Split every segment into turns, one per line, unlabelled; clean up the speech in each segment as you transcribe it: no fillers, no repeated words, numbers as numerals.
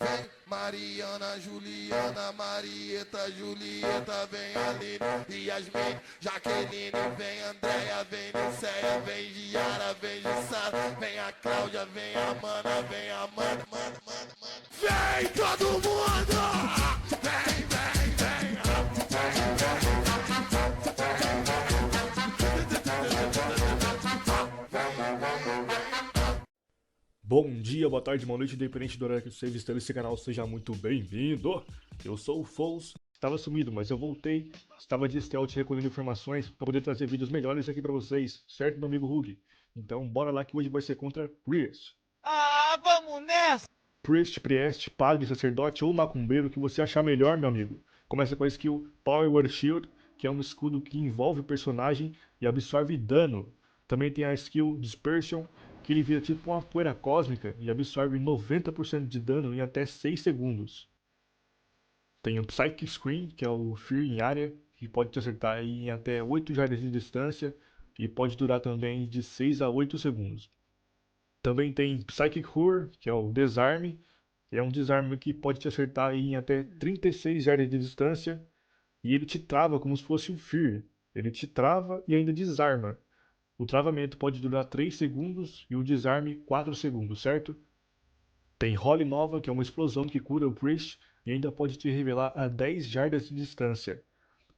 Vem Mariana, Juliana, Marieta, Julieta, vem Aline, Yasmin, Jaqueline, vem Andréia, vem Niceia, vem Giara, vem Jussara, vem a Cláudia, vem a Mana, vem a Mana, vem todo mundo! Vem, vem, vem!
Bom dia, boa tarde, boa noite, independente do horário que você esteja nesse canal, seja muito bem-vindo. Eu sou o Fous, estava sumido, mas eu voltei, estava de stealth recolhendo informações para poder trazer vídeos melhores aqui para vocês, certo, meu amigo Hug? Então bora lá que hoje vai ser contra Priest.
Ah, vamos nessa!
Priest, padre, sacerdote ou macumbeiro, o que você achar melhor, meu amigo. Começa com a skill Power Word Shield, que é um escudo que envolve o personagem e absorve dano. Também tem a skill Dispersion, que ele vira tipo uma poeira cósmica e absorve 90% de dano em até 6 segundos. Tem o Psychic Screen, que é o Fear em área, que pode te acertar em até 8 jardas de distância e pode durar também de 6 a 8 segundos. Também tem Psychic Horror, que é o Desarme, que é um desarme que pode te acertar em até 36 jardas de distância e ele te trava como se fosse um Fear. Ele te trava e ainda desarma. O travamento pode durar 3 segundos e o desarme 4 segundos, certo? Tem Holy Nova, que é uma explosão que cura o Priest e ainda pode te revelar a 10 jardas de distância.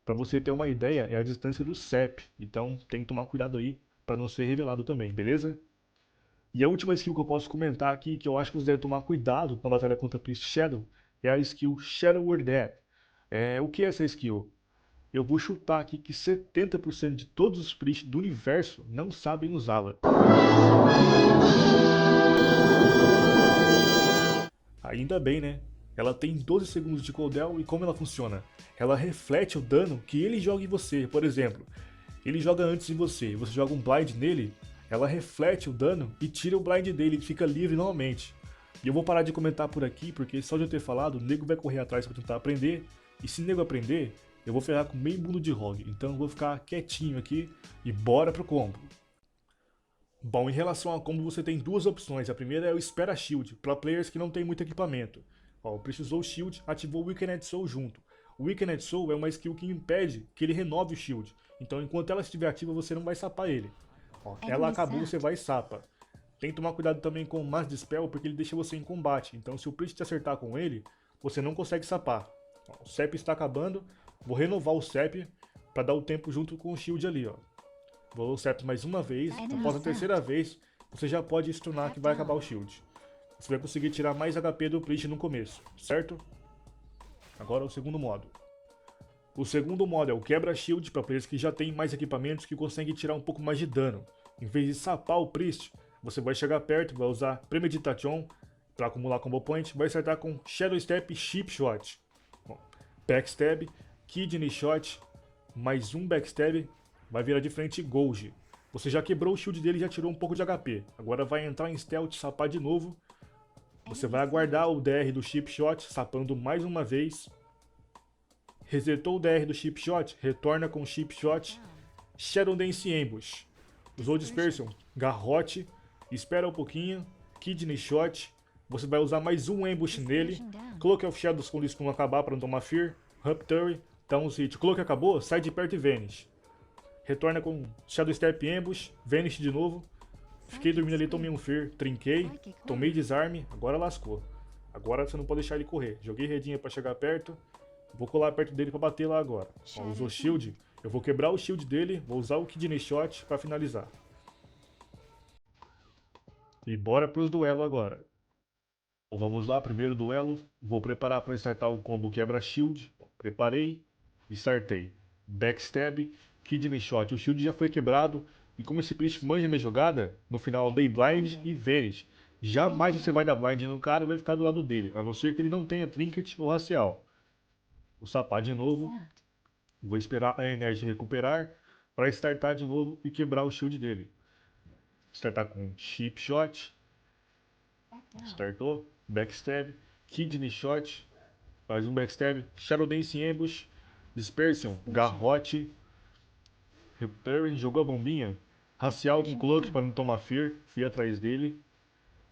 Para você ter uma ideia, é a distância do CEP, então tem que tomar cuidado aí para não ser revelado também, beleza? E a última skill que eu posso comentar aqui, que eu acho que você deve tomar cuidado na batalha contra Priest Shadow, é a skill Shadow Word Death. O que é essa skill? Eu vou chutar aqui que 70% de todos os Priests do universo não sabem usá-la. Ainda bem, né? Ela tem 12 segundos de cooldown e como ela funciona? Ela reflete o dano que ele joga em você. Por exemplo, ele joga antes de você, você joga um blind nele, ela reflete o dano e tira o blind dele e fica livre novamente. E eu vou parar de comentar por aqui, porque só de eu ter falado, o nego vai correr atrás para tentar aprender, e se o nego aprender, eu vou ferrar com meio mundo de rogue. Então eu vou ficar quietinho aqui e bora pro combo. Bom, em relação a combo você tem duas opções. A primeira é o Espera Shield, para players que não tem muito equipamento. Ó, precisou Shield, ativou o Weakened Soul junto. O Weakened Soul é uma skill que impede que ele renove o Shield. Então enquanto ela estiver ativa você não vai sapar ele. Ó, ela acabou, você vai e sapa. Tem que tomar cuidado também com o Mass Dispel porque ele deixa você em combate. Então se o Priest te acertar com ele, você não consegue sapar. Ó, o CEP está acabando, vou renovar o CEP para dar o tempo junto com o Shield ali, ó. Vou CEP mais uma vez, após a terceira vez, você já pode stunar que vai acabar o shield. Você vai conseguir tirar mais HP do Priest no começo, certo? Agora o segundo modo. O segundo modo é o quebra shield para players que já têm mais equipamentos que conseguem tirar um pouco mais de dano. Em vez de sapar o Priest, você vai chegar perto, vai usar Premeditation para acumular combo point, vai acertar com Shadow Step e Chip Shot. Backstab, Kidney Shot, mais um Backstab, vai virar de frente Gold. Você já quebrou o shield dele e já tirou um pouco de HP. Agora vai entrar em stealth, sapar de novo. Você vai aguardar o DR do Chip Shot, sapando mais uma vez. Resetou o DR do Chip Shot, retorna com o Chip Shot. Shadow Dance Ambush. Usou Dispersion, Garrote, espera um pouquinho. Kidney Shot. Você vai usar mais um Ambush nele. Cloak of Shadows quando isso não acabar para não tomar Fear. Rupture, dá um hit. Cloak acabou, sai de perto e Vanish. Retorna com Shadow Step Ambush, Vanish de novo. Fiquei dormindo ali, tomei um Fear, trinquei, tomei desarme, agora lascou. Agora você não pode deixar ele correr. Joguei redinha pra chegar perto, vou colar perto dele pra bater lá agora. Ó, usou shield, eu vou quebrar o shield dele, vou usar o Kidney Shot pra finalizar. E bora pros duelos agora. Então, vamos lá, primeiro duelo. Vou preparar para startar o combo quebra shield. Preparei e startei. Backstab, Kidney Shot. O shield já foi quebrado. E como esse Priest manja minha jogada, no final eu dei blind e Vanish. Jamais você vai dar blind no cara e vai ficar do lado dele. A não ser que ele não tenha trinket ou racial. Vou sapar de novo. Vou esperar a energia recuperar para startar de novo e quebrar o shield dele. Startar com Chip Shot. Startou. Backstab. Kidney Shot. Faz um backstab. Shadow Dance Ambush. Dispersion. Garrote. Repairing. Jogou a bombinha. Racial com Cloak para não tomar Fear. Fui atrás dele.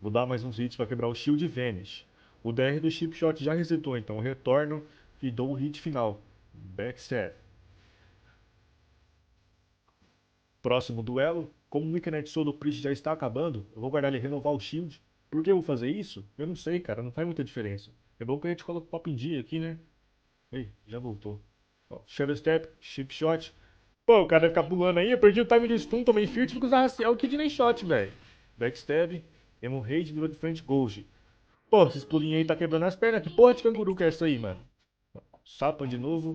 Vou dar mais uns hits pra quebrar o shield e Vanish. O DR do Chip Shot já resetou, então eu retorno e dou o hit final. Backstab. Próximo duelo. Como o Weaknet Soul do Priest já está acabando, eu vou guardar ele e renovar o shield. Por que eu vou fazer isso? Eu não sei, cara, não faz muita diferença. É bom que a gente coloca o pop em dia aqui, né? Ei, já voltou. Ó, Shadow Step, Chip Shot. Pô, o cara vai ficar pulando aí, eu perdi o time de stun, tomei fear, tive que usar Raciel, Kidney Shot, velho. Backstab, Emo Rage, virou de frente, Gold. Pô, esses pulinhos aí tá quebrando as pernas, que porra de canguru que é essa aí, mano? Sapa de novo,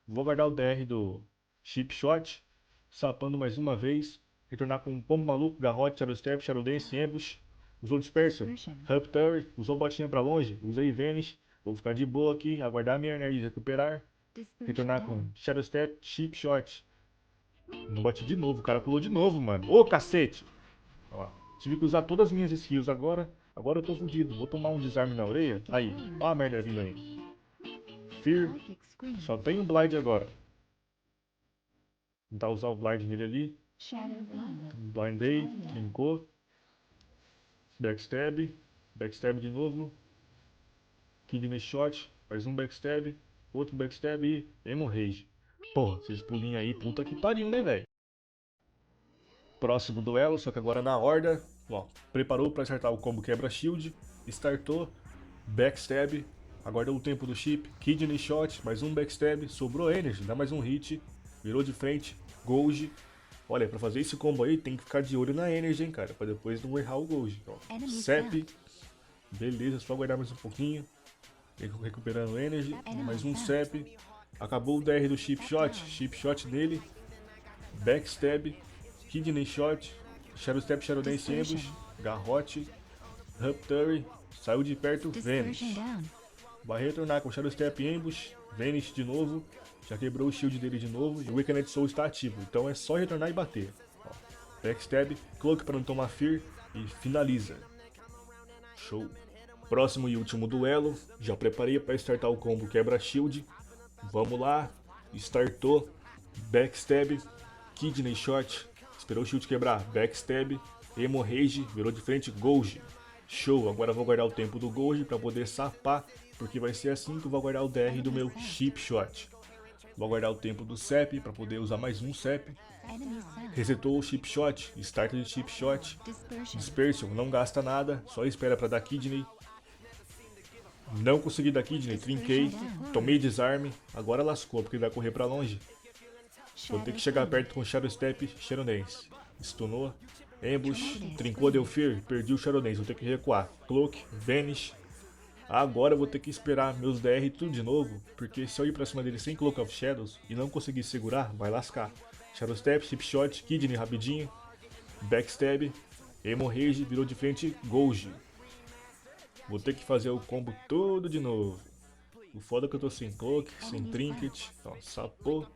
vou guardar o DR do Chip Shot, sapando mais uma vez, retornar com um pombo maluco, garrote, Shadow Step, Shadow Dance, Ambush, usou Disperser, Hub Tower, usou botinha pra longe, usei Vanish, vou ficar de boa aqui, aguardar minha energia recuperar, retornar com Shadow Step, Chip Shot. Não bati de novo, o cara pulou de novo, mano. Ô, cacete! Ó, tive que usar todas as minhas skills agora. Agora eu tô fudido. Vou tomar um desarme na orelha. Aí, ó a merda vindo aí. Fear. Só tem um Blind agora. Vou tentar usar o Blind nele ali. Blindei, trincou. Backstab. Backstab de novo. Kidney Shot. Mais um backstab. Outro backstab e Emo Rage. Porra, esses pulinhos aí, puta que pariu, né, velho? Próximo duelo, só que agora na horda. Ó, preparou para acertar o combo quebra shield. Startou. Backstab. Aguardou o tempo do chip. Kidney Shot. Mais um backstab. Sobrou energy. Dá mais um hit. Virou de frente. Gold. Olha, pra fazer esse combo aí tem que ficar de olho na energy, hein, cara. Pra depois não errar o Gold. Ó, Sep. Beleza, só aguardar mais um pouquinho. Recuperando energy. Mais um Sep. Acabou o DR do Chip Shot. Chip Shot nele. Backstab. Kidney Shot. Shadow Step, Shadow Dance, Ambush. Garrote. Rapture. Saiu de perto, Vanish. Vai retornar com Shadow Step, Ambush. Vanish de novo. Já quebrou o shield dele de novo. E o Weaknet Soul está ativo. Então é só retornar e bater. Ó, backstab. Cloak para não tomar Fear. E finaliza. Show. Próximo e último duelo. Já preparei para startar o combo quebra shield. Vamos lá. Startou. Backstab. Kidney Shot. Esperou o shield quebrar. Backstab. Emo Rage. Virou de frente. Gold. Show. Agora vou guardar o tempo do Gold para poder sapar. Porque vai ser assim que eu vou guardar o DR do meu Chip Shot. Vou guardar o tempo do Sep para poder usar mais um Sep. Resetou o Chip Shot. Start de Chip Shot. Dispersion. Não gasta nada. Só espera para dar Kidney. Não consegui dar Kidney. Trinquei. Tomei desarme. Agora lascou porque ele vai correr para longe. Vou ter que chegar perto com Shadow Step, Shadow Dance. Stunou, Ambush, trincou, deu Fear, perdi o Shadow Dance, vou ter que recuar. Cloak, Vanish. Agora eu vou ter que esperar meus DR tudo de novo, porque se eu ir pra cima dele sem Cloak of Shadows e não conseguir segurar, vai lascar. Shadow Step, Chip Shot, Kidney rapidinho, Backstab, Emo Rage, virou de frente, Gold. Vou ter que fazer o combo todo de novo. O foda é que eu tô sem Cloak, sem Trinket, ó, sapou.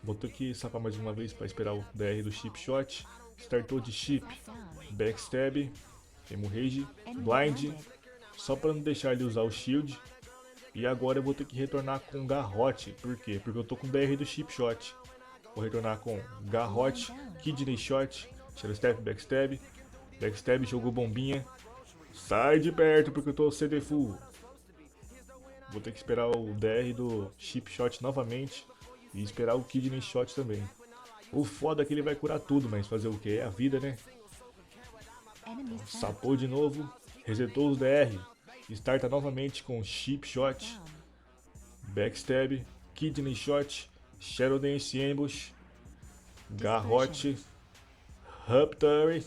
Vou ter que sapar mais uma vez para esperar o DR do Chip Shot. Startou de Chip. Backstab. Emo Rage. Blind. Só para não deixar ele usar o Shield. E agora eu vou ter que retornar com Garrote. Por quê? Porque eu tô com o DR do Chip Shot. Vou retornar com Garrote. Kidney Shot. Shadow Step, Backstab. Backstab, jogou bombinha. Sai de perto porque eu tô CD full. Vou ter que esperar o DR do Chip Shot novamente. E esperar o Kidney Shot também. O foda é que ele vai curar tudo, mas fazer o que? É a vida, né? Sapou de novo. Resetou os DR. Starta novamente com Chip Shot. Backstab. Kidney Shot. Shadow Dance Ambush. Garrote. Rapture.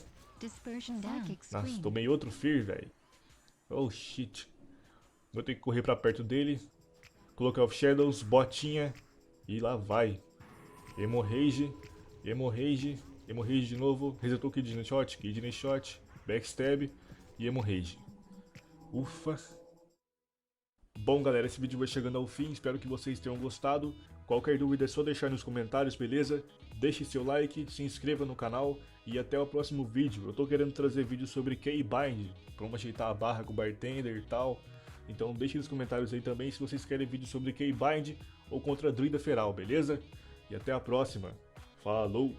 Nossa, tomei outro Fear, velho. Oh shit. Vou ter que correr pra perto dele. Cloak of Shadows. Botinha. E lá vai. Emo Rage. Emo Rage. Emo Rage de novo. Resetou o Kidney Shot. Kidney Shot. Backstab. E Emo Rage. Ufa. Bom, galera, esse vídeo vai chegando ao fim. Espero que vocês tenham gostado. Qualquer dúvida é só deixar nos comentários, beleza? Deixe seu like, se inscreva no canal. E até o próximo vídeo. Eu tô querendo trazer vídeos sobre Keybind. Como ajeitar a barra com o bartender e tal. Então deixe nos comentários aí também se vocês querem vídeo sobre Keybind ou contra Druida Feral, beleza? E até a próxima. Falou!